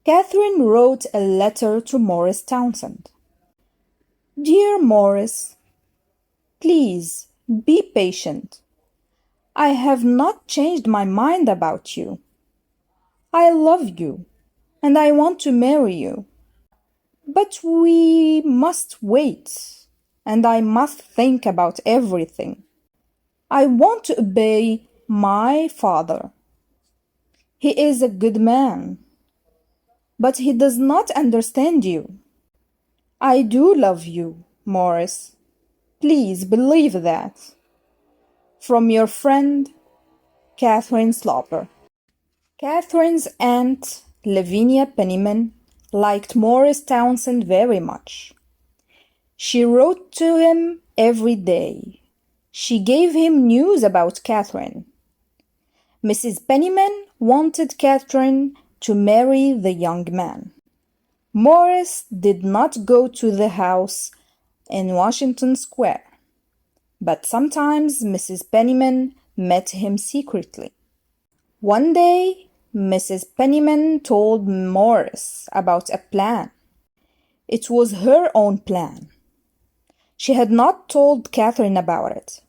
Catherine wrote a letter to Morris Townsend. Dear Morris, please be patient. I have not changed my mind about you. I love you and I want to marry you. But we must wait, and I must think about everything. I want to obey my father. He is a good man, but he does not understand you. I do love you, Morris. Please believe that. From your friend, Catherine Sloper. Catherine's aunt, Lavinia Penniman, liked Morris Townsend very much. She wrote to him every day. She gave him news about Catherine. Mrs. Penniman wanted Catherine to marry the young man. Morris did not go to the house in Washington Square, but sometimes Mrs. Penniman met him secretly. One day, Mrs. Penniman told Morris about a plan. It was her own plan. She had not told Catherine about it.